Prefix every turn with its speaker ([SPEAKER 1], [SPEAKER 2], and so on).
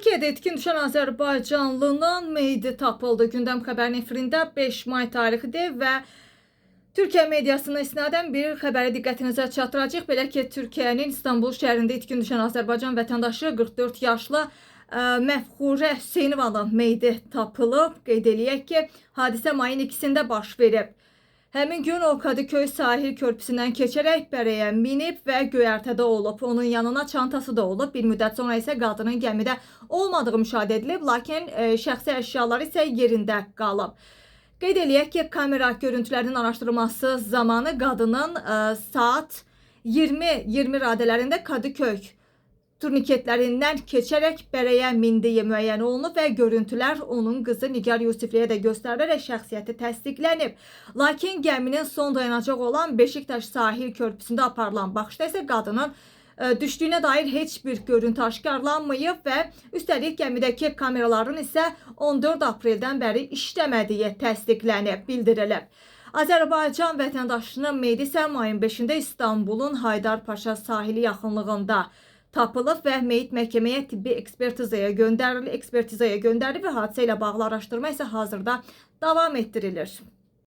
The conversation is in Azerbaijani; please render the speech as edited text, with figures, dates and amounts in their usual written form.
[SPEAKER 1] Türkiyədə itkin düşən Azərbaycanlının meyidi tapıldı. Gündəm xəbərinin efirində 5 may tarixidir və Türkiyə mediasına isnadən bir xəbəri diqqətinizə çatdıracağıq. Belə ki, Türkiyənin İstanbul şəhərində itkin düşən Azərbaycan vətəndaşı 44 yaşlı Məfxurə Hüseynovanın meyidi tapılıb. Qeyd eləyək ki, hadisə mayın 2-sində baş verib. Həmin gün o Kadıköy sahil körpüsündən keçərək Bərəyə minib və göyərtədə olub. Onun yanına çantası da olub. Bir müddət sonra isə qadının gəmidə olmadığı müşahidə edilib, lakin şəxsi əşyaları isə yerində qalıb. Qeyd eləyək ki, kamera görüntülərinin araşdırılması zamanı qadının saat 20 radələrində Kadıköy turniketlərindən keçərək Bərəyə mindiyi müəyyən olunub və görüntülər onun qızı Nigar Yusifliyə də göstərilərək şəxsiyyəti təsdiqlənib. Lakin gəminin son dayanacaq olan Beşiktaş sahil körpüsündə aparılan baxışda isə qadının düşdüyünə dair heç bir görüntü aşkarlanmayıb və üstəlik gəmidəki kameraların isə 14 apreldən bəri işləmədiyi təsdiqlənib, bildirilib. Azərbaycan vətəndaşının meyidi isə mayın 5-də İstanbulun Haydarpaşa sahili yaxınlığında tapılıb və meyit məhkəməyə tibbi ekspertizaya göndərilib və hadisə ilə bağlı araşdırma isə hazırda davam etdirilir.